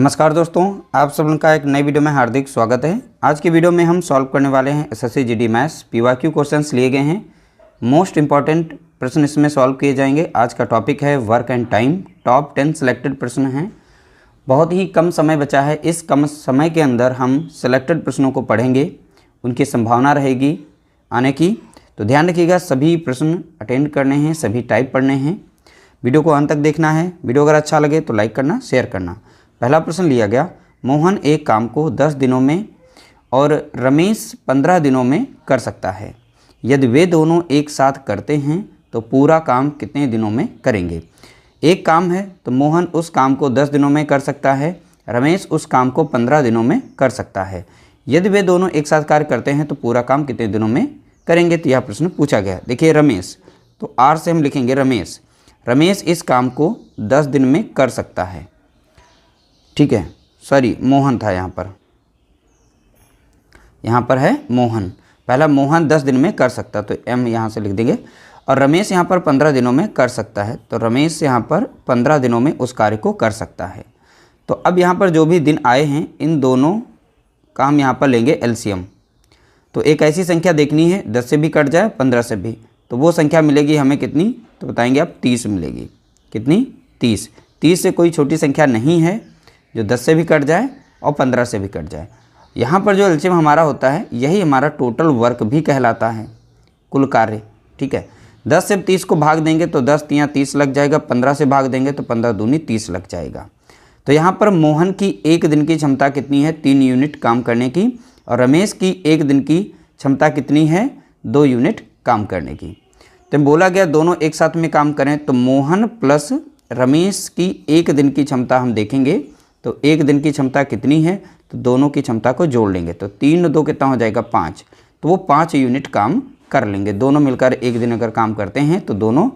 नमस्कार दोस्तों, आप सब लोगों का एक नई वीडियो में हार्दिक स्वागत है। आज की वीडियो में हम सॉल्व करने वाले हैं SSC GD maths PYQ questions लिए गए हैं। मोस्ट इंपॉर्टेंट प्रश्न इसमें सॉल्व किए जाएंगे। आज का टॉपिक है work and time. Top 10 selected प्रश्न हैं। बहुत ही कम समय बचा है। इस कम समय के अंदर हम सिलेक्टेड प्रश्नों को पढ़ेंगे, उनकी संभावना रहेगी आने की। तो ध्यान रखिएगा, सभी प्रश्न अटेंड करने हैं, सभी टाइप पढ़ने हैं। वीडियो को अंत तक देखना है। वीडियो अगर अच्छा लगे तो लाइक करना, शेयर करना। पहला प्रश्न लिया गया, मोहन एक काम को 10 दिनों में और रमेश 15 दिनों में कर सकता है। यदि वे दोनों एक साथ करते हैं तो पूरा काम कितने दिनों में करेंगे। एक काम है तो मोहन उस काम को 10 दिनों में कर सकता है, रमेश उस काम को 15 दिनों में कर सकता है। यदि वे दोनों एक साथ कार्य करते हैं तो पूरा काम कितने दिनों में करेंगे। तो यह प्रश्न पूछा गया। देखिए रमेश, तो आर से हम लिखेंगे रमेश। रमेश इस काम को 10 दिन में कर सकता है। ठीक है, सॉरी मोहन था यहाँ पर है मोहन। पहला मोहन 10 दिन में कर सकता, तो एम यहाँ से लिख देंगे। और रमेश यहाँ पर 15 दिनों में कर सकता है, तो रमेश यहाँ पर 15 दिनों में उस कार्य को कर सकता है। तो अब यहाँ पर जो भी दिन आए हैं, इन दोनों का हम यहाँ पर लेंगे एलसीएम। तो एक ऐसी संख्या देखनी है 10 से भी कट जाए 15 से भी, तो वो संख्या मिलेगी हमें कितनी, तो बताएंगे आप 30 मिलेगी। कितनी, 30। 30 से कोई छोटी संख्या नहीं है जो 10 से भी कट जाए और 15 से भी कट जाए। यहाँ पर जो एलसीएम हमारा होता है, यही हमारा टोटल वर्क भी कहलाता है, कुल कार्य। ठीक है, 10 से 30 को भाग देंगे तो 10 तियाँ 30 लग जाएगा। 15 से भाग देंगे तो 15 दूनी 30 लग जाएगा। तो यहाँ पर मोहन की एक दिन की क्षमता कितनी है, 3 यूनिट काम करने की। और रमेश की एक दिन की क्षमता कितनी है, 2 यूनिट काम करने की। तो बोला गया दोनों एक साथ में काम करें, तो मोहन प्लस रमेश की एक दिन की क्षमता हम देखेंगे। तो एक दिन की क्षमता कितनी है, तो दोनों की क्षमता को जोड़ लेंगे, तो 3 2 कितना हो जाएगा 5। तो वो 5 यूनिट काम कर लेंगे। दोनों मिलकर एक दिन अगर काम करते हैं तो दोनों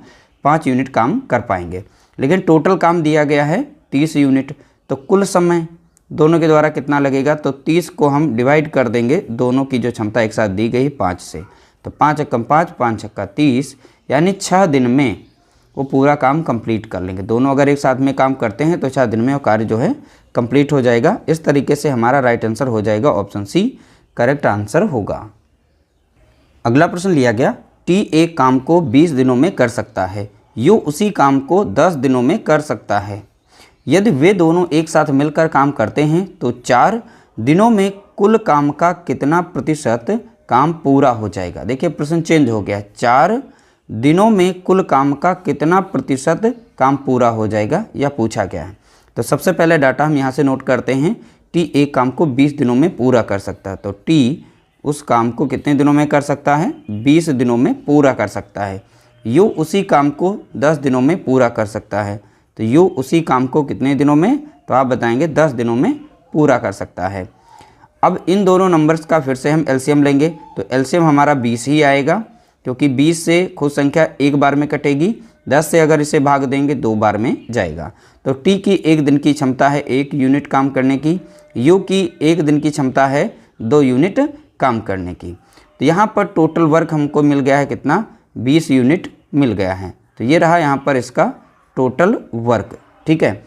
5 यूनिट काम कर पाएंगे। लेकिन टोटल काम दिया गया है 30 यूनिट। तो कुल समय दोनों के द्वारा कितना लगेगा, तो 30 को हम डिवाइड कर देंगे दोनों की जो क्षमता एक साथ दी गई 5 से। तो 5 एकम 5, 5 छक्का 30, यानी 6 दिन में वो पूरा काम कंप्लीट कर लेंगे। दोनों अगर एक साथ में काम करते हैं तो 6 दिन में वो कार्य जो है कंप्लीट हो जाएगा। इस तरीके से हमारा राइट आंसर हो जाएगा ऑप्शन सी, करेक्ट आंसर होगा। अगला प्रश्न लिया गया, टी एक काम को 20 दिनों में कर सकता है, यू उसी काम को 10 दिनों में कर सकता है। यदि वे दोनों एक साथ मिलकर काम करते हैं तो 4 दिनों में कुल काम का कितना प्रतिशत काम पूरा हो जाएगा। देखिए प्रश्न चेंज हो गया, 4 दिनों में कुल काम का कितना प्रतिशत काम पूरा हो जाएगा, यह पूछा गया है। तो सबसे पहले डाटा हम यहाँ से नोट करते हैं। टी एक काम को 20 दिनों में पूरा कर सकता है, तो टी उस काम को कितने दिनों में कर सकता है, 20 दिनों में पूरा कर सकता है। यू उसी काम को 10 दिनों में पूरा कर सकता है, तो यू उसी काम को कितने दिनों में, तो आप बताएंगे 10 दिनों में पूरा कर सकता है। अब इन दोनों नंबर्स का फिर से हम एलसीएम लेंगे, तो एलसीएम हमारा 20 ही आएगा, क्योंकि 20 से खुद संख्या एक बार में कटेगी। 10 से अगर इसे भाग देंगे 2 बार में जाएगा। तो टी की एक दिन की क्षमता है 1 यूनिट काम करने की, यू की एक दिन की क्षमता है 2 यूनिट काम करने की। तो यहाँ पर टोटल वर्क हमको मिल गया है कितना, 20 यूनिट मिल गया है। तो ये रहा यहाँ पर इसका टोटल वर्क। ठीक है,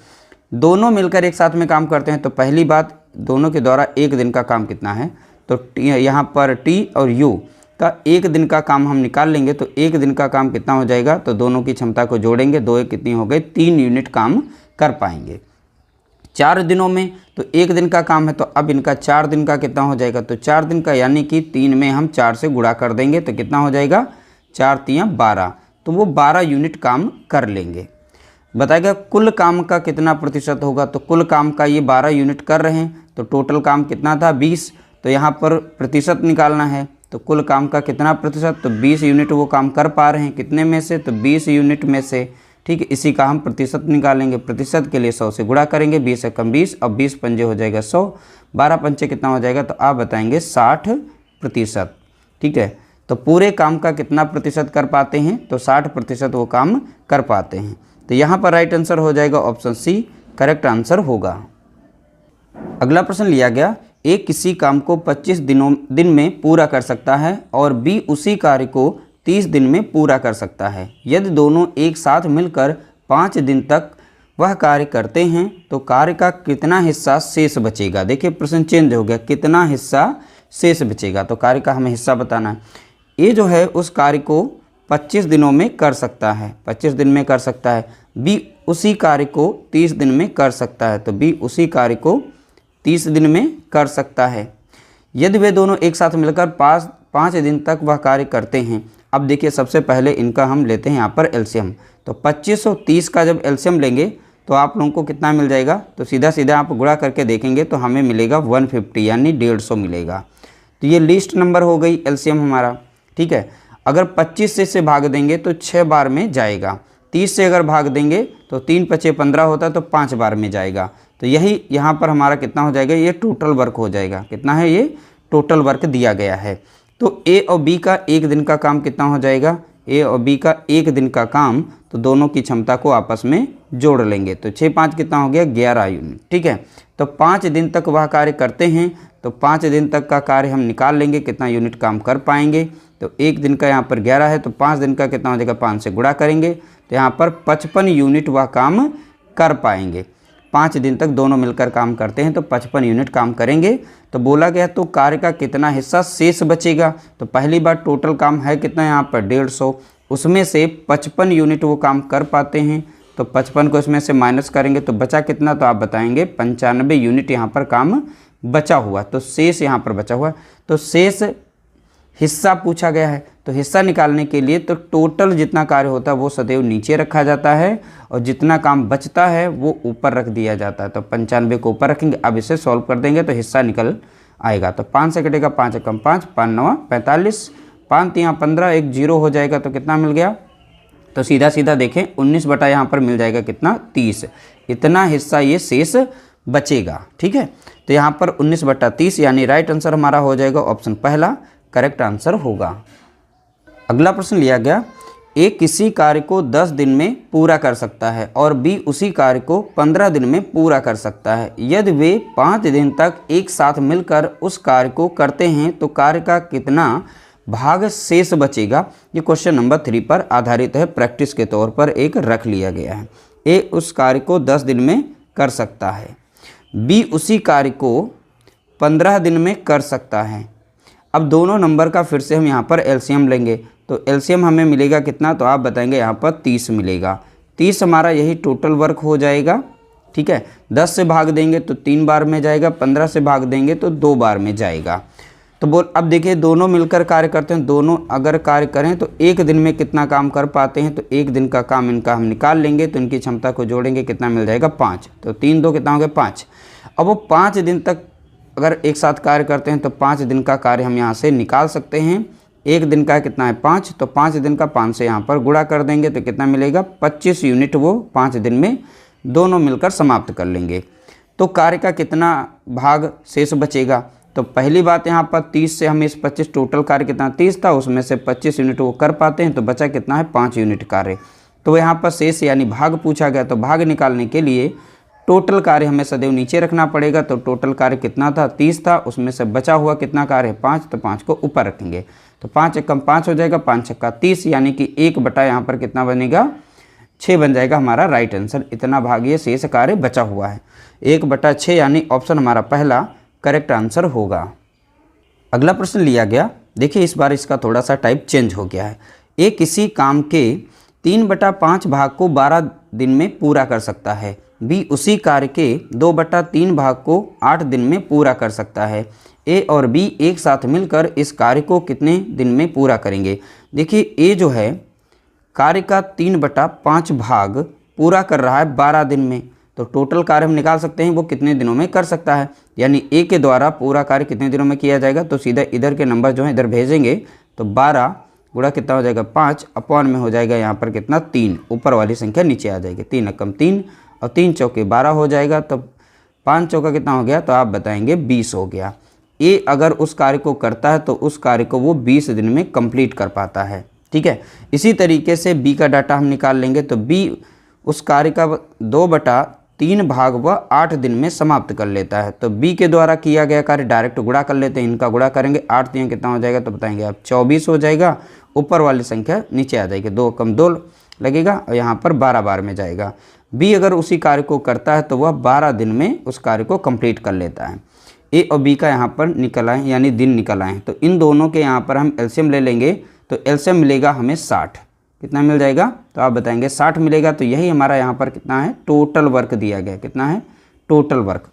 दोनों मिलकर एक साथ में काम करते हैं, तो पहली बात दोनों के द्वारा एक दिन का काम कितना है, तो यहाँ पर टी और यू का एक दिन का काम हम निकाल लेंगे। तो एक दिन का काम कितना हो जाएगा, तो दोनों की क्षमता को जोड़ेंगे, 2 एक कितनी हो गई, 3 यूनिट काम कर पाएंगे 4 दिनों में। तो एक दिन का काम है, तो अब इनका 4 दिन का कितना हो जाएगा, तो 4 दिन का यानी कि 3 में हम 4 से गुणा कर देंगे, तो कितना हो जाएगा 4 तियाँ 12। तो वो 12 यूनिट काम कर लेंगे। बताएगा कुल काम का कितना प्रतिशत होगा, तो कुल काम का ये 12 यूनिट कर रहे हैं, तो टोटल काम कितना था 20। तो यहाँ पर प्रतिशत निकालना है, तो कुल काम का कितना प्रतिशत, तो 20 यूनिट वो काम कर पा रहे हैं, कितने में से, तो 20 यूनिट में से। ठीक है, इसी का हम प्रतिशत निकालेंगे। प्रतिशत के लिए 100 से गुणा करेंगे, 20 एकम 20, अब 20 पंजे हो जाएगा 100, 12 पंचे कितना हो जाएगा, तो आप बताएंगे 60%। ठीक है, तो पूरे काम का कितना प्रतिशत कर पाते हैं, तो 60% वो काम कर पाते हैं। तो यहाँ पर राइट आंसर हो जाएगा ऑप्शन सी, करेक्ट आंसर होगा। अगला प्रश्न लिया गया, ए किसी काम को 25 दिन में पूरा कर सकता है और बी उसी कार्य को 30 दिन में पूरा कर सकता है। यदि दोनों एक साथ मिलकर 5 दिन तक वह कार्य करते हैं तो कार्य का कितना हिस्सा शेष बचेगा। देखिए प्रश्न चेंज हो गया, कितना हिस्सा शेष बचेगा, तो कार्य का हमें हिस्सा बताना है। ए जो है उस कार्य को 25 दिनों में कर सकता है, 25 दिन में कर सकता है। बी उसी कार्य को 30 दिन में कर सकता है, तो बी उसी कार्य को 30 दिन में कर सकता है। यदि वे दोनों एक साथ मिलकर 5 दिन तक वह कार्य करते हैं। अब देखिए सबसे पहले इनका हम लेते हैं यहाँ पर एलसीएम। तो 25 और 30 का जब एलसीएम लेंगे तो आप लोगों को कितना मिल जाएगा, तो सीधा सीधा आप गुणा करके देखेंगे तो हमें मिलेगा 150 यानी 150 मिलेगा। तो ये लिस्ट नंबर हो गई एलसीएम हमारा। ठीक है, अगर 25 से भाग देंगे तो 6 बार में जाएगा। 30 से अगर भाग देंगे तो 3 × 5 = 15 होता है, तो 5 बार में जाएगा। तो यही यहाँ पर हमारा कितना हो जाएगा, ये टोटल वर्क हो जाएगा। कितना है, ये टोटल वर्क दिया गया है। तो ए और बी का एक दिन का काम कितना हो जाएगा, ए और बी का एक दिन का काम, तो दोनों की क्षमता को आपस में जोड़ लेंगे। तो 6 × 5 कितना हो गया, 11 यूनिट। ठीक है, तो 5 दिन तक वह कार्य करते हैं, तो 5 दिन तक का कार्य हम निकाल लेंगे कितना यूनिट काम कर पाएंगे। तो एक दिन का यहाँ पर 11 है, तो 5 दिन का कितना हो जाएगा, 5 से गुणा करेंगे तो यहाँ पर 55 यूनिट वह काम कर पाएंगे। 5 दिन तक दोनों मिलकर काम करते हैं तो 55 यूनिट काम करेंगे। तो बोला गया तो कार्य का कितना हिस्सा शेष बचेगा। तो पहली बार टोटल काम है कितना यहाँ पर 150, उसमें से 55 यूनिट वो काम कर पाते हैं। तो 55 को इसमें से माइनस करेंगे तो बचा कितना, तो आप बताएंगे 95 यूनिट यहाँ पर काम बचा हुआ। तो शेष यहाँ पर बचा हुआ, तो शेष हिस्सा पूछा गया है। तो हिस्सा निकालने के लिए तो टोटल जितना कार्य होता है वो सदैव नीचे रखा जाता है और जितना काम बचता है वो ऊपर रख दिया जाता है। तो 95 को ऊपर रखेंगे। अब इसे सॉल्व कर देंगे तो हिस्सा निकल आएगा। तो 5 से कटेगा, 5 × 5 = 5, 5 × 9 = 45, 5 × 3 = 15, एक 0 हो जाएगा। तो कितना मिल गया, तो सीधा सीधा देखें 19 बटा यहाँ पर मिल जाएगा कितना, 30। इतना हिस्सा ये शेष बचेगा। ठीक है, तो यहाँ पर 19 बटा 30 यानी राइट आंसर हमारा हो जाएगा ऑप्शन पहला, करेक्ट आंसर होगा। अगला प्रश्न लिया गया, ए किसी कार्य को 10 दिन में पूरा कर सकता है और बी उसी कार्य को 15 दिन में पूरा कर सकता है। यदि वे 5 दिन तक एक साथ मिलकर उस कार्य को करते हैं तो कार्य का कितना भाग शेष बचेगा। ये क्वेश्चन नंबर 3 पर आधारित है, प्रैक्टिस के तौर पर एक रख लिया गया है। ए उस कार्य को 10 दिन में कर सकता है, बी उसी कार्य को 15 दिन में कर सकता है। अब दोनों नंबर का फिर से हम यहाँ पर एलसीएम लेंगे तो एलसीएम हमें मिलेगा कितना, तो आप बताएंगे यहाँ पर 30 मिलेगा। 30 हमारा यही टोटल वर्क हो जाएगा। ठीक है, 10 से भाग देंगे तो 3 बार में जाएगा, 15 से भाग देंगे तो 2 बार में जाएगा। तो अब देखिए दोनों मिलकर कार्य करते हैं, दोनों अगर कार्य करें तो एक दिन में कितना काम कर पाते हैं। तो एक दिन का काम इनका हम निकाल लेंगे तो इनकी क्षमता को जोड़ेंगे, कितना मिल जाएगा, 5। तो 3 × 2 कितना हो गया, 5। अब वो 5 दिन तक अगर एक साथ कार्य करते हैं तो 5 दिन का कार्य हम यहाँ से निकाल सकते हैं। एक दिन का कितना है, 5, तो 5 दिन का 5 से यहाँ पर गुणा कर देंगे तो कितना मिलेगा, 25 यूनिट वो 5 दिन में दोनों मिलकर समाप्त कर लेंगे। तो कार्य का कितना भाग शेष बचेगा। तो पहली बात यहाँ पर 30 से हम इस 25, टोटल कार्य कितना 30 था, उसमें से 25 यूनिट वो कर पाते हैं तो बचा कितना है, 5 यूनिट कार्य। तो यहाँ पर शेष यानी भाग पूछा गया, तो भाग निकालने के लिए टोटल कार्य हमें सदैव नीचे रखना पड़ेगा। तो टोटल कार्य कितना था, 30 था, उसमें से बचा हुआ कितना कार्य है, 5, तो 5 को ऊपर रखेंगे तो 5 × 5 हो जाएगा, 5 × 30 यानी कि 1 बटा यहाँ पर कितना बनेगा, 6 बन जाएगा हमारा राइट आंसर। इतना भाग ये शेष कार्य बचा हुआ है, 1 बटा 6 यानी ऑप्शन हमारा पहला करेक्ट आंसर होगा। अगला प्रश्न लिया गया, देखिए इस बार इसका थोड़ा सा टाइप चेंज हो गया है। ए किसी काम के 3 बटा 5 भाग को 12 दिन में पूरा कर सकता है, बी उसी कार्य के 2 बटा 3 भाग को 8 दिन में पूरा कर सकता है। ए और बी एक साथ मिलकर इस कार्य को कितने दिन में पूरा करेंगे। देखिए ए जो है कार्य का 3 बटा 5 भाग पूरा कर रहा है 12 दिन में, तो टोटल कार्य हम निकाल सकते हैं वो कितने दिनों में कर सकता है। यानी ए के द्वारा पूरा कार्य कितने दिनों में किया जाएगा, तो सीधा इधर के नंबर जो है इधर भेजेंगे तो 12 गुणा कितना हो जाएगा, 5 अपॉन में हो जाएगा यहाँ पर कितना, 3, ऊपर वाली संख्या नीचे आ जाएगी, 3 × 3 और 3 चौके 12 हो जाएगा। तो 5 चौका कितना हो गया, तो आप बताएंगे 20 हो गया। ए अगर उस कार्य को करता है तो उस कार्य को वो 20 दिन में कंप्लीट कर पाता है। ठीक है, इसी तरीके से बी का डाटा हम निकाल लेंगे तो बी उस कार्य का 2 बटा 3 भाग वह 8 दिन में समाप्त कर लेता है। तो बी के द्वारा किया गया कार्य डायरेक्ट गुणा कर लेते हैं, इनका गुणा करेंगे, 8 3 कितना हो जाएगा, तो बताएंगे आप 24 हो जाएगा, ऊपर वाली संख्या नीचे आ जाएगी, 2 × 2 लगेगा और यहाँ पर 12 बार में जाएगा। बी अगर उसी कार्य को करता है तो वह 12 दिन में उस कार्य को कंप्लीट कर लेता है। ए और बी का यहाँ पर निकल आए यानी दिन निकल आए, तो इन दोनों के यहाँ पर हम एलसीएम ले लेंगे तो एलसीएम मिलेगा हमें 60। कितना मिल जाएगा तो आप बताएंगे 60 मिलेगा। तो यही हमारा यहाँ पर कितना है, टोटल वर्क दिया गया। कितना है टोटल वर्क,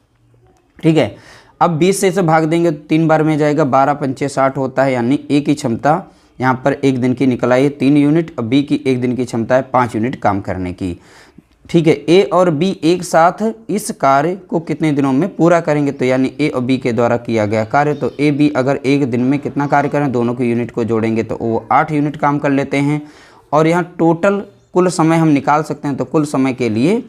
ठीक है। अब 20 से इसे भाग देंगे तो 3 बार में जाएगा, 12 पंचे 60 होता है, यानी ए की क्षमता यहाँ पर एक दिन की निकल आई है 3 यूनिट, और बी की एक दिन की क्षमता है 5 यूनिट काम करने की, ठीक है। ए और बी एक साथ इस कार्य को कितने दिनों में पूरा करेंगे, तो यानी ए और बी के द्वारा किया गया कार्य, तो ए बी अगर एक दिन में कितना कार्य करें, दोनों के यूनिट को जोड़ेंगे तो वो 8 यूनिट काम कर लेते हैं। और यहाँ टोटल कुल समय हम निकाल सकते हैं, तो कुल समय के लिए,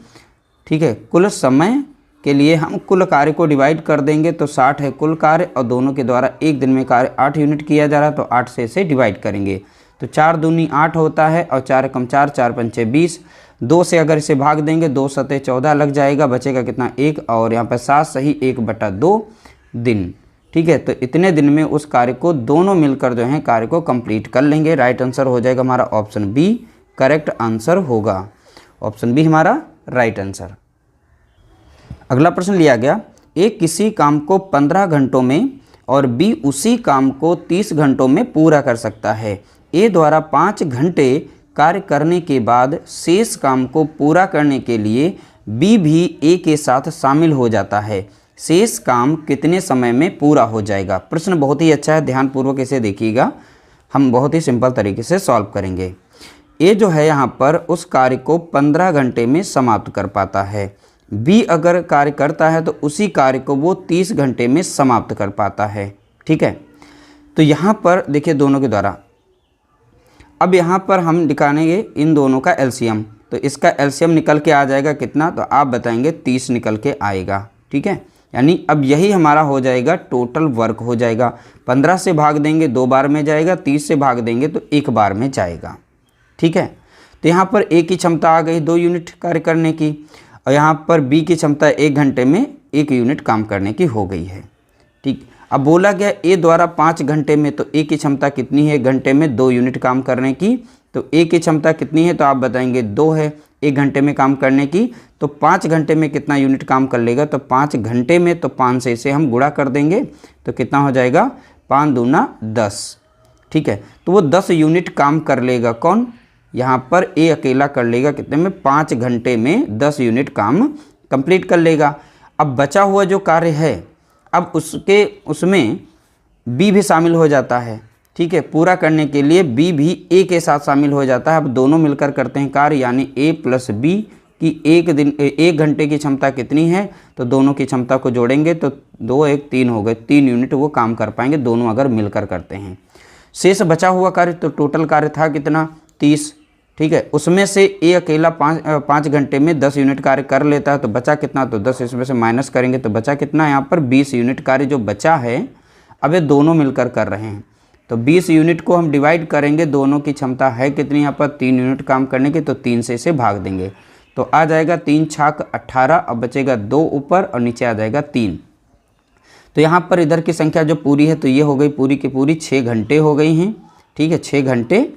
ठीक है, कुल समय के लिए हम कुल कार्य को डिवाइड कर देंगे, तो 60 है कुल कार्य और दोनों के द्वारा एक दिन में कार्य 8 यूनिट किया जा रहा है, तो 8 से इसे डिवाइड करेंगे तो 4 दूनी 8 होता है और 4 कम 4, 4 पंचे 20, 2 से अगर इसे भाग देंगे 2 सते 14 लग जाएगा, बचेगा कितना 1, और यहाँ पर 7 सही 1/2 दिन, ठीक है। तो इतने दिन में उस कार्य को दोनों मिलकर जो है कार्य को कंप्लीट कर लेंगे। राइट आंसर हो जाएगा हमारा ऑप्शन बी, करेक्ट आंसर होगा ऑप्शन बी हमारा राइट आंसर। अगला प्रश्न लिया गया, ए किसी काम को 15 घंटों में और बी उसी काम को 30 घंटों में पूरा कर सकता है। ए द्वारा 5 घंटे कार्य करने के बाद शेष काम को पूरा करने के लिए बी भी ए के साथ शामिल हो जाता है। शेष काम कितने समय में पूरा हो जाएगा। प्रश्न बहुत ही अच्छा है, ध्यानपूर्वक इसे देखिएगा, हम बहुत ही सिंपल तरीके से सॉल्व करेंगे। ए जो है यहाँ पर उस कार्य को 15 घंटे में समाप्त कर पाता है। बी अगर कार्य करता है तो उसी कार्य को वो 30 घंटे में समाप्त कर पाता है, ठीक है। तो यहाँ पर देखिए दोनों के द्वारा, अब यहाँ पर हम दिखाएंगे इन दोनों का एलसीएम, तो इसका एलसीएम निकल के आ जाएगा कितना, तो आप बताएंगे 30 निकल के आएगा, ठीक है। यानी अब यही हमारा हो जाएगा टोटल वर्क हो जाएगा। 15 से भाग देंगे 2 बार में जाएगा, 30 से भाग देंगे तो 1 बार में जाएगा, ठीक है। तो यहाँ पर ए की क्षमता आ गई 2 यूनिट कार्य करने की, और यहाँ पर बी की क्षमता 1 घंटे में 1 यूनिट काम करने की हो गई है, ठीक। अब बोला गया ए द्वारा 5 घंटे में, तो ए की क्षमता कितनी है, घंटे में 2 यूनिट काम करने की, तो ए की क्षमता कितनी है, तो आप बताएंगे 2 है 1 घंटे में काम करने की। तो 5 घंटे में कितना यूनिट काम कर लेगा, तो 5 घंटे में, तो 5 से इसे हम गुणा कर देंगे तो कितना हो जाएगा 5 दूना 10, ठीक है। तो वो 10 यूनिट काम कर लेगा, कौन, यहाँ पर ए अकेला कर लेगा कितने में, 5 घंटे में 10 यूनिट काम कंप्लीट कर लेगा। अब बचा हुआ जो कार्य है, अब उसमें बी भी शामिल हो जाता है, ठीक है। पूरा करने के लिए बी भी ए के साथ शामिल हो जाता है। अब दोनों मिलकर करते हैं कार्य, यानी ए प्लस बी की 1 घंटे की क्षमता कितनी है, तो दोनों की क्षमता को जोड़ेंगे तो 2 1 3 हो गए, 3 यूनिट वो काम कर पाएंगे दोनों अगर मिलकर करते हैं। शेष बचा हुआ कार्य, तो टोटल कार्य था कितना 30, ठीक है। उसमें से ए अकेला 5 घंटे में 10 यूनिट कार्य कर लेता है, तो बचा कितना, तो 10 इसमें से माइनस करेंगे तो बचा कितना, यहाँ पर 20 यूनिट कार्य जो बचा है। अब ये दोनों मिलकर कर रहे हैं, तो 20 यूनिट को हम डिवाइड करेंगे, दोनों की क्षमता है कितनी यहाँ पर 3 यूनिट काम करने की, तो 3 से इसे भाग देंगे तो आ जाएगा 3 छाक 18, अब बचेगा 2 ऊपर और नीचे आ जाएगा 3। तो यहाँ पर इधर की संख्या जो पूरी है, तो ये हो गई पूरी की पूरी 6 घंटे हो गई हैं, ठीक है 6 घंटे।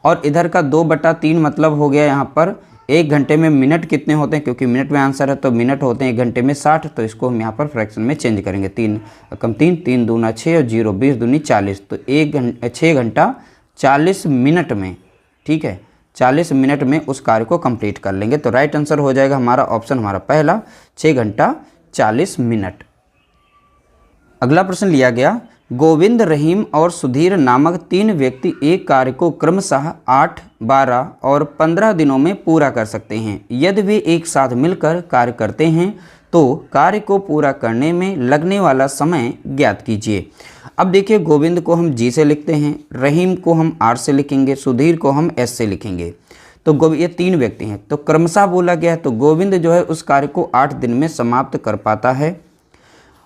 और इधर का 2/3 मतलब हो गया यहाँ पर 1 घंटे में मिनट कितने होते हैं, क्योंकि मिनट में आंसर है तो मिनट होते हैं 1 घंटे में 60, तो इसको हम यहाँ पर फ्रैक्शन में चेंज करेंगे। 3 कम 3, 3 दूना 6 और 0 20 दूनी 40, तो 6 घंटा 40 मिनट में, ठीक है 40 मिनट में उस कार्य को कंप्लीट कर लेंगे। तो राइट आंसर हो जाएगा हमारा ऑप्शन हमारा पहला, 6 घंटा 40 मिनट। अगला प्रश्न लिया गया, गोविंद, रहीम और सुधीर नामक 3 व्यक्ति एक कार्य को क्रमशः 8, 12 और 15 दिनों में पूरा कर सकते हैं। यदि वे एक साथ मिलकर कार्य करते हैं तो कार्य को पूरा करने में लगने वाला समय ज्ञात कीजिए। अब देखिए गोविंद को हम जी से लिखते हैं, रहीम को हम आर से लिखेंगे, सुधीर को हम एस से लिखेंगे। तो ये 3 व्यक्ति हैं, तो क्रमशः बोला गया है, तो गोविंद जो है उस कार्य को 8 दिन में समाप्त कर पाता है,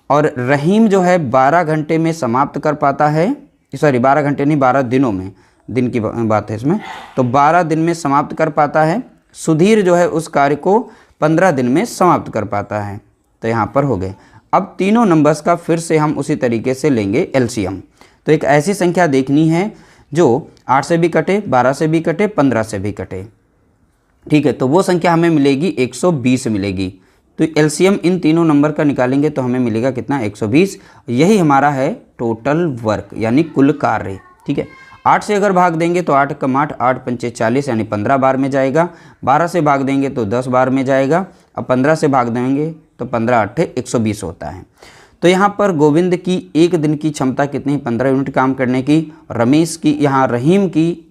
और रहीम जो है 12 घंटे में समाप्त कर पाता है, सॉरी 12 घंटे नहीं 12 दिनों में, दिन की बात है इसमें, तो 12 दिन में समाप्त कर पाता है। सुधीर जो है उस कार्य को 15 दिन में समाप्त कर पाता है। तो यहाँ पर हो गए। अब तीनों नंबर्स का फिर से हम उसी तरीके से लेंगे एलसीएम। तो एक ऐसी संख्या देखनी है जो 8 से भी कटे, 12 से भी कटे, 15 से भी कटे, ठीक है, तो वो संख्या हमें मिलेगी 120 मिलेगी। तो एलसीएम इन तीनों नंबर का निकालेंगे तो हमें मिलेगा कितना, 120। यही हमारा है टोटल वर्क यानी कुल कार्य। ठीक है, 8 से अगर भाग देंगे तो 8 कम 8, 8 पंचे 40 यानी 15 बार में जाएगा। 12 से भाग देंगे तो 10 बार में जाएगा। अब 15 से भाग देंगे तो 15 8 120 होता है। तो यहाँ पर गोविंद की एक दिन की क्षमता कितनी, 15 यूनिट काम करने की। रमेश की, यहाँ रहीम की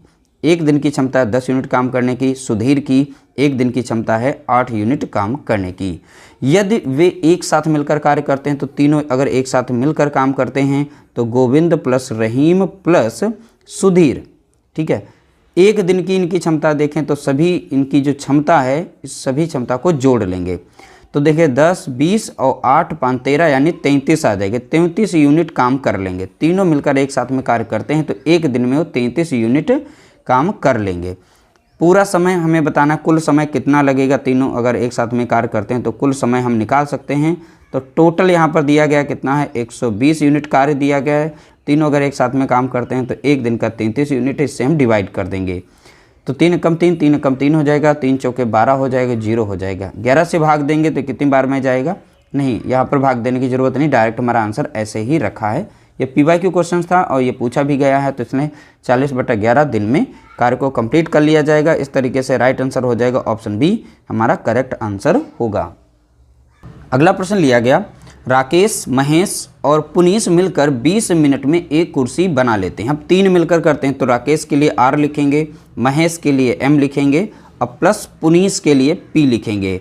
एक दिन की क्षमता है 10 यूनिट काम करने की। सुधीर की एक दिन की क्षमता है 8 यूनिट काम करने की। यदि वे एक साथ मिलकर कार्य करते हैं तो तीनों अगर एक साथ मिलकर काम करते हैं तो गोविंद प्लस रहीम प्लस सुधीर, ठीक है, एक दिन की इनकी क्षमता देखें तो सभी इनकी जो क्षमता है इस सभी क्षमता को जोड़ लेंगे तो देखिए 10, 20 और 8, 5, 13 यानी 33 आ जाएंगे। 33 यूनिट काम कर लेंगे। तीनों मिलकर एक साथ में कार्य करते हैं तो एक दिन में वो 33 यूनिट काम कर लेंगे। पूरा समय हमें बताना, कुल समय कितना लगेगा। तीनों अगर एक साथ में कार्य करते हैं तो कुल समय हम निकाल सकते हैं। तो टोटल यहाँ पर दिया गया कितना है, 120 यूनिट कार्य दिया गया है। तीनों अगर एक साथ में काम करते हैं तो एक दिन का 33 यूनिट, इससे हम डिवाइड कर देंगे तो 3 कम 3, 3 कम 3 हो जाएगा, 3 चौके 12 हो जाएगा, 0 हो जाएगा। 11 से भाग देंगे तो कितनी बार में जाएगा, नहीं यहाँ पर भाग देने की ज़रूरत नहीं, डायरेक्ट हमारा आंसर ऐसे ही रखा है। ये PYQ क्वेश्चन था और ये पूछा भी गया है तो इसने 40/11 दिन में कार्य को कंप्लीट कर लिया जाएगा। इस तरीके से राइट आंसर हो जाएगा ऑप्शन बी हमारा करेक्ट आंसर होगा। अगला प्रश्न लिया गया, राकेश, महेश और पुनीश मिलकर 20 मिनट में एक कुर्सी बना लेते हैं। अब 3 मिलकर करते हैं तो राकेश के लिए R लिखेंगे, महेश के लिए M लिखेंगे और प्लस पुनीश के लिए P लिखेंगे।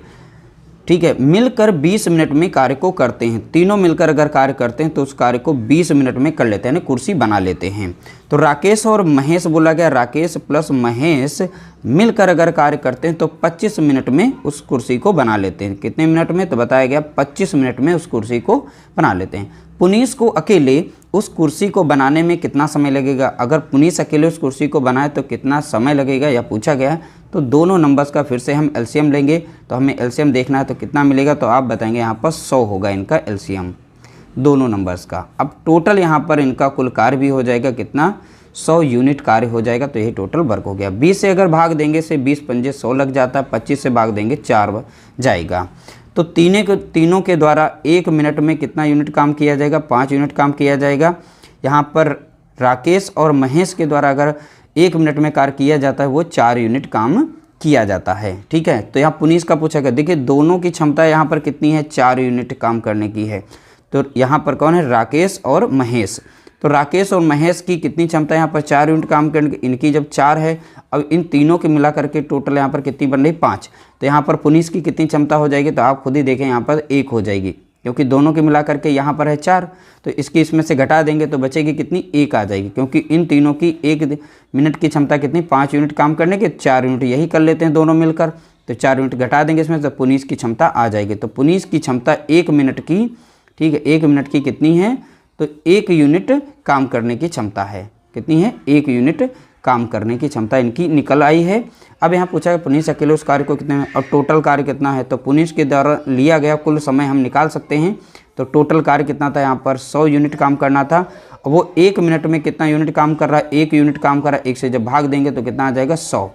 ठीक है, मिलकर 20 मिनट में कार्य को करते हैं। तीनों मिलकर अगर कार्य करते हैं तो उस कार्य को 20 मिनट में कर लेते हैं, यानी कुर्सी बना लेते हैं। तो राकेश और महेश बोला गया, राकेश प्लस महेश मिलकर अगर कार्य करते हैं तो 25 मिनट में उस कुर्सी को बना लेते हैं। कितने मिनट में, तो बताया गया 25 मिनट में उस कुर्सी को बना लेते हैं। पुनीश को अकेले उस कुर्सी को बनाने में कितना समय लगेगा, अगर पुनीश अकेले उस कुर्सी को बनाए तो कितना समय लगेगा यह पूछा गया है। तो दोनों नंबर्स का फिर से हम एलसीएम लेंगे तो हमें एलसीएम देखना है तो कितना मिलेगा, तो आप बताएंगे यहाँ पर 100 होगा इनका एलसीएम दोनों नंबर्स का। अब टोटल यहाँ पर इनका कुल कार्य भी हो जाएगा कितना, 100 यूनिट कार्य हो जाएगा। तो यही टोटल वर्क हो गया। 20 से अगर भाग देंगे से 20 पंजे 100 लग जाता है, 25 से भाग देंगे 4 जाएगा। तो तीनों के द्वारा 1 मिनट में कितना यूनिट काम किया जाएगा, 5 यूनिट काम किया जाएगा। यहाँ पर राकेश और महेश के द्वारा अगर 1 मिनट में कार्य किया जाता है वो 4 यूनिट काम किया जाता है। ठीक है, तो यहाँ पुनीश का पूछा गया, देखिए दोनों की क्षमता यहाँ पर कितनी है, 4 यूनिट काम करने की है। तो यहाँ पर कौन है, राकेश और महेश। तो राकेश और महेश की कितनी क्षमता है यहाँ पर, 4 यूनिट काम करने की। इनकी जब 4 है, अब इन तीनों के मिला करके टोटल यहाँ पर कितनी बन रही, 5। तो यहाँ पर पुनीश की कितनी क्षमता हो जाएगी, तो आप खुद ही देखें यहाँ पर 1 हो जाएगी, क्योंकि दोनों के मिला करके यहाँ पर है 4। तो इसकी इसमें से घटा देंगे तो बचेगी कितनी, 1 आ जाएगी, क्योंकि इन तीनों की 1 मिनट की क्षमता कितनी, 5 यूनिट काम करने के, 4 यूनिट यही कर लेते हैं दोनों मिलकर। तो 4 यूनिट घटा देंगे इसमें तो पुनीश की क्षमता आ जाएगी। तो पुनीश की क्षमता 1 मिनट की, ठीक है, 1 मिनट की कितनी है, तो 1 यूनिट काम करने की क्षमता है। कितनी है, 1 यूनिट काम करने की क्षमता इनकी निकल आई है। अब यहाँ पूछा है पुनीश अकेले उस कार्य को कितने में, और टोटल कार्य कितना है, तो पुनीश के द्वारा लिया गया कुल समय हम निकाल सकते हैं। तो टोटल कार्य कितना था, यहाँ पर 100 यूनिट काम करना था। वो 1 मिनट में कितना यूनिट काम कर रहा है, 1 यूनिट काम कर रहा है। 1 से जब भाग देंगे तो कितना आ जाएगा, 100।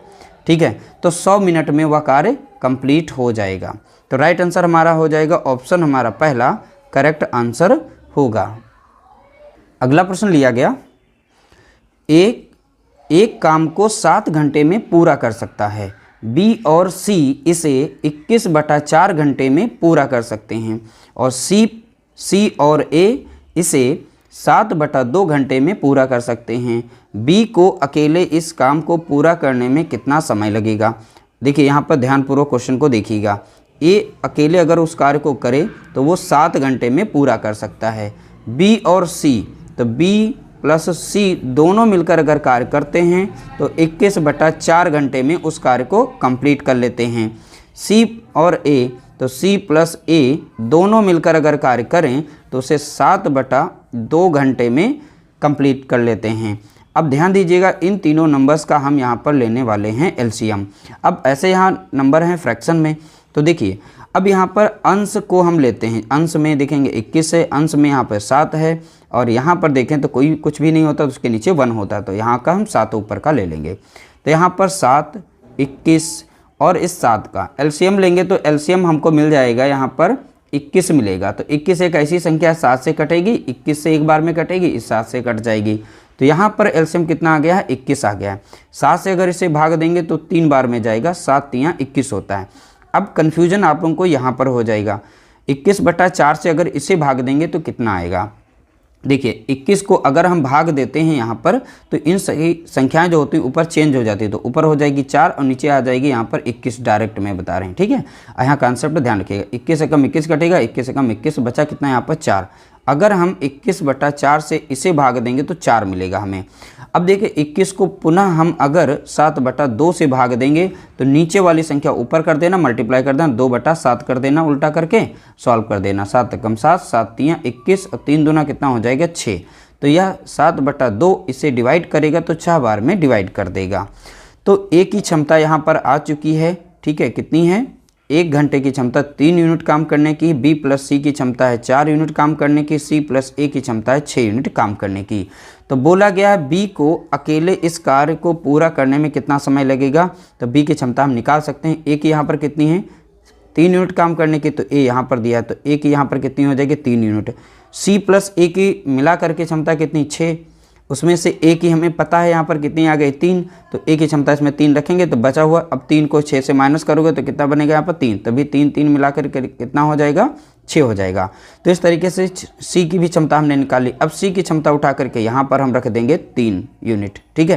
ठीक है, तो 100 मिनट में वह कार्य कंप्लीट हो जाएगा। तो राइट आंसर हमारा हो जाएगा ऑप्शन हमारा पहला करेक्ट आंसर होगा। अगला प्रश्न लिया गया, एक काम को 7 घंटे में पूरा कर सकता है। बी और सी इसे 21/4 घंटे में पूरा कर सकते हैं और सी और ए इसे 7/2 घंटे में पूरा कर सकते हैं। बी को अकेले इस काम को पूरा करने में कितना समय लगेगा। देखिए यहाँ पर ध्यानपूर्वक क्वेश्चन को देखिएगा। ए अकेले अगर उस कार्य को करे तो वो 7 घंटे में पूरा कर सकता है। बी और सी, तो बी प्लस सी दोनों मिलकर अगर कार्य करते हैं तो 21/4 घंटे में उस कार्य को कंप्लीट कर लेते हैं। सी और ए, तो सी प्लस ए दोनों मिलकर अगर कार्य करें तो उसे 7/2 घंटे में कंप्लीट कर लेते हैं। अब ध्यान दीजिएगा, इन तीनों नंबर्स का हम यहाँ पर लेने वाले हैं एलसीएम। अब ऐसे यहाँ नंबर हैं फ्रैक्शन में, तो देखिए अब यहाँ पर अंश को हम लेते हैं। अंश में देखेंगे 21 है, अंश में यहाँ पर 7 है और यहाँ पर देखें तो कोई कुछ भी नहीं होता तो उसके नीचे 1 होता है, तो यहाँ का हम 7 ऊपर का ले लेंगे। तो यहाँ पर 7, 21 और इस 7 का एलसीएम लेंगे तो एलसीएम हमको मिल जाएगा यहाँ पर 21 मिलेगा। तो 21 एक ऐसी संख्या 7 से कटेगी, 21 से एक बार में कटेगी, इस 7 से कट जाएगी। तो यहाँ पर एलसीएम कितना आ गया है, 21 आ गया है। 7 से अगर इसे भाग देंगे तो 3 बार में जाएगा, 7 तियां 21 होता है। अब कन्फ्यूजन आप लोगों को यहाँ पर हो जाएगा, 21/4 से अगर इसे भाग देंगे तो कितना आएगा। देखिए 21 को अगर हम भाग देते हैं यहाँ पर तो इन सही संख्याएं जो होती हैं ऊपर चेंज हो जाती है, तो ऊपर हो जाएगी 4 और नीचे आ जाएगी यहाँ पर 21 डायरेक्ट में बता रहे हैं। ठीक है, यहाँ कॉन्सेप्ट ध्यान रखिएगा, 21 से कम 21 कटेगा, 21 से कम 21 बचा कितना यहाँ पर 4। अगर हम 21/4 से इसे भाग देंगे तो 4 मिलेगा हमें। अब देखिए 21 को पुनः हम अगर 7/2 से भाग देंगे तो नीचे वाली संख्या ऊपर कर देना, मल्टीप्लाई कर देना, 2/7 कर देना, उल्टा करके सॉल्व कर देना। 7 कम 7, 7 तियां 21 और 3 दूना कितना हो जाएगा 6। तो यह 7/2 इसे डिवाइड करेगा तो 6 बार में डिवाइड कर देगा। तो ए की क्षमता यहाँ पर आ चुकी है। ठीक है, कितनी है, 1 घंटे की क्षमता 3 यूनिट काम करने की, बी प्लस सी की क्षमता है 4 यूनिट काम करने की, सी प्लस ए की क्षमता है 6 यूनिट काम करने की। तो बोला गया है बी को अकेले इस कार्य को पूरा करने में कितना समय लगेगा। तो बी की क्षमता हम निकाल सकते हैं। ए की यहाँ पर कितनी है, 3 यूनिट काम करने की, तो ए यहाँ पर दिया है, तो ए की यहाँ पर कितनी हो जाएगी 3 यूनिट। सी प्लस ए की मिला करके क्षमता कितनी 6, उसमें से ए की हमें पता है यहाँ पर कितनी आ गई 3, तो ए की क्षमता इसमें 3 रखेंगे तो बचा हुआ, अब 3 को 6 से माइनस करोगे तो कितना बनेगा यहाँ पर 3, तभी 3 मिलाकर कितना हो जाएगा 6 हो जाएगा। तो इस तरीके से सी की भी क्षमता हमने निकाली। अब सी की क्षमता उठा करके यहाँ पर हम रख देंगे 3 यूनिट। ठीक है,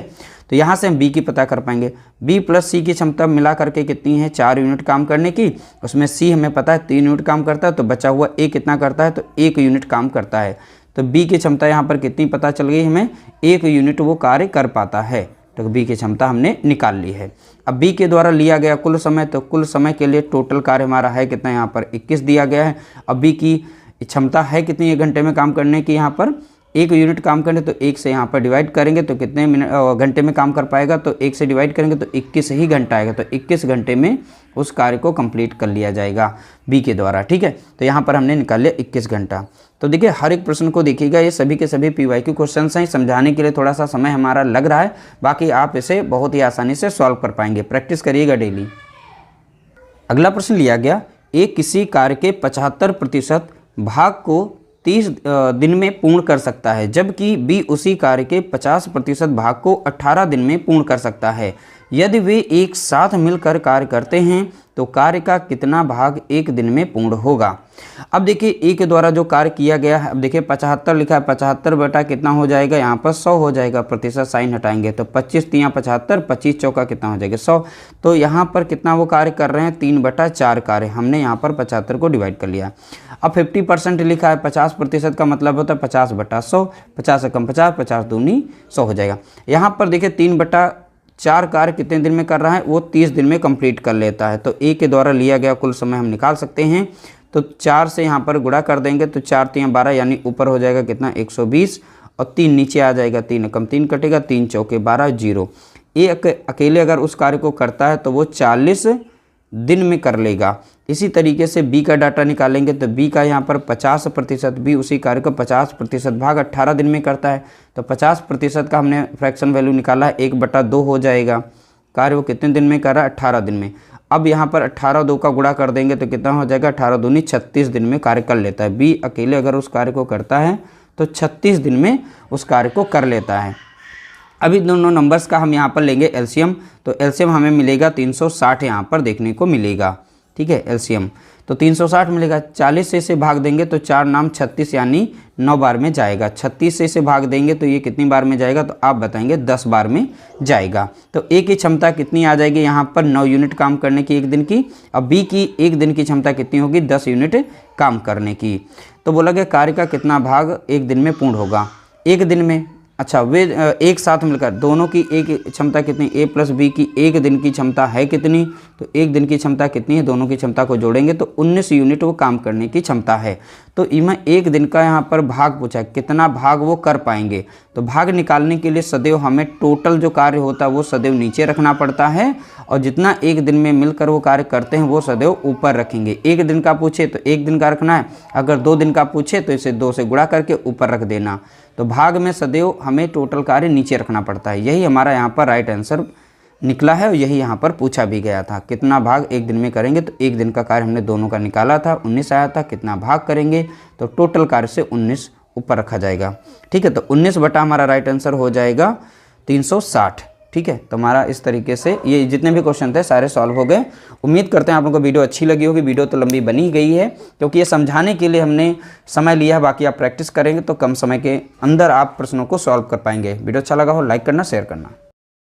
तो यहाँ से हम बी की पता कर पाएंगे। बी प्लस सी की क्षमता मिला करके कितनी है 4 यूनिट काम करने की, उसमें सी हमें पता है 3 यूनिट काम करता है, तो बचा हुआ ए कितना करता है, तो 1 यूनिट काम करता है। तो बी की क्षमता यहाँ पर कितनी पता चल गई हमें, 1 यूनिट वो कार्य कर पाता है। तो बी की क्षमता हमने निकाल ली है। अब बी के द्वारा लिया गया कुल समय, तो कुल समय के लिए टोटल कार्य हमारा है कितना, यहाँ पर 21 दिया गया है। अब बी की क्षमता है कितनी 1 घंटे में काम करने की, यहाँ पर 1 यूनिट काम करने, तो 1 से यहाँ पर डिवाइड करेंगे तो कितने घंटे में काम कर पाएगा, तो 1 से डिवाइड करेंगे तो 21 ही घंटा आएगा। तो 21 घंटे में उस कार्य को कंप्लीट कर लिया जाएगा बी के द्वारा। ठीक है, तो यहाँ पर हमने निकाल लिया 21 घंटा। तो देखिए हर एक प्रश्न को देखिएगा, ये सभी के सभी पीवाईक्यू क्वेश्चन हैं। समझाने के लिए थोड़ा सा समय हमारा लग रहा है, बाकी आप इसे बहुत ही आसानी से सॉल्व कर पाएंगे, प्रैक्टिस करिएगा डेली। अगला प्रश्न लिया गया, ए किसी कार्य के 75% भाग को 30 दिन में पूर्ण कर सकता है, जबकि बी उसी कार्य के 50% भाग को 18 दिन में पूर्ण कर सकता है। यदि वे एक साथ मिलकर कार्य करते हैं तो कार्य का कितना भाग 1 दिन में पूर्ण होगा। अब देखिए ए के द्वारा जो कार्य किया गया है, अब देखिए 75 लिखा है, 75 बटा कितना हो जाएगा, यहाँ पर 100 हो जाएगा, प्रतिशत साइन हटाएंगे तो 25 तियां 75, 25 चौका कितना हो जाएगा 100। तो यहाँ पर कितना वो कार्य कर रहे हैं, 3/4 कार्य, हमने यहाँ पर 75 को डिवाइड कर लिया। अब 50% लिखा है, 50% का मतलब होता है 50/100, 50 से कम 50, 50 दूनी 100 हो जाएगा। यहाँ पर देखिए 3/4 कार्य कितने दिन में कर रहा है, वो 30 दिन में कंप्लीट कर लेता है। तो ए के द्वारा लिया गया कुल समय हम निकाल सकते हैं। तो 4 से यहाँ पर गुणा कर देंगे तो 4 तियां 12, यानी ऊपर हो जाएगा कितना 120 और 3 नीचे आ जाएगा, 3 कम 3 कटेगा, 3 चौके 12, 0। ए अकेले अगर उस कार्य को करता है तो वो 40 दिन में कर लेगा। इसी तरीके से बी का डाटा निकालेंगे तो बी का यहाँ पर 50%, बी उसी कार्य को 50% भाग 18 दिन में करता है। तो 50% का हमने फ्रैक्शन वैल्यू निकाला है, 1/2 हो जाएगा। कार्य वो कितने दिन में कर रहा है, 18 दिन में। अब यहाँ पर 18 2 का गुणा कर देंगे तो कितना हो जाएगा, 18 दूनी 36 दिन में कार्य कर लेता है। बी अकेले अगर उस कार्य को करता है तो 36 दिन में उस कार्य को कर लेता है। अभी दोनों नंबर्स का हम यहाँ पर लेंगे एलसीएम, तो एलसीएम हमें मिलेगा 360 यहाँ पर देखने को मिलेगा। ठीक है, एलसीएम तो 360 मिलेगा। 40 से इसे भाग देंगे तो 4 नाम 36, यानी 9 बार में जाएगा। 36 से इसे भाग देंगे तो ये कितनी बार में जाएगा, तो आप बताएंगे 10 बार में जाएगा। तो ए की क्षमता कितनी आ जाएगी, यहाँ पर 9 यूनिट काम करने की 1 दिन की। अब बी की 1 दिन की क्षमता कितनी होगी, 10 यूनिट काम करने की। तो बोला गया कार्य का कितना भाग 1 दिन में पूर्ण होगा, 1 दिन में। अच्छा, वे एक साथ मिलकर दोनों की एक क्षमता कितनी, ए प्लस बी की 1 दिन की क्षमता है कितनी, तो 1 दिन की क्षमता कितनी है, दोनों की क्षमता को जोड़ेंगे तो 19 यूनिट वो काम करने की क्षमता है। तो इनमें 1 दिन का यहाँ पर भाग पूछा है, कितना भाग वो कर पाएंगे। तो भाग निकालने के लिए सदैव हमें टोटल जो कार्य होता है वो सदैव नीचे रखना पड़ता है, और जितना 1 दिन में मिलकर वो कार्य करते हैं वो सदैव ऊपर रखेंगे। 1 दिन का पूछे तो 1 दिन का रखना है, अगर 2 दिन का पूछे तो इसे 2 से गुणा करके ऊपर रख देना। तो भाग में सदैव हमें टोटल कार्य नीचे रखना पड़ता है। यही हमारा यहाँ पर राइट आंसर निकला है और यही यहाँ पर पूछा भी गया था। कितना भाग एक दिन में करेंगे, तो एक दिन का कार्य हमने दोनों का निकाला था, 19 आया था। कितना भाग करेंगे, तो टोटल कार्य से 19 ऊपर रखा जाएगा। ठीक है, तो 19 बटा हमारा राइट आंसर हो जाएगा 360। ठीक है, तो हमारा इस तरीके से ये जितने भी क्वेश्चन थे सारे सॉल्व हो गए। उम्मीद करते हैं आप लोगों को वीडियो अच्छी लगी होगी। वीडियो तो लंबी बनी गई है क्योंकि ये समझाने के लिए हमने समय लिया है, बाकी आप प्रैक्टिस करेंगे तो कम समय के अंदर आप प्रश्नों को सॉल्व कर पाएंगे। वीडियो अच्छा लगा हो लाइक करना, शेयर करना।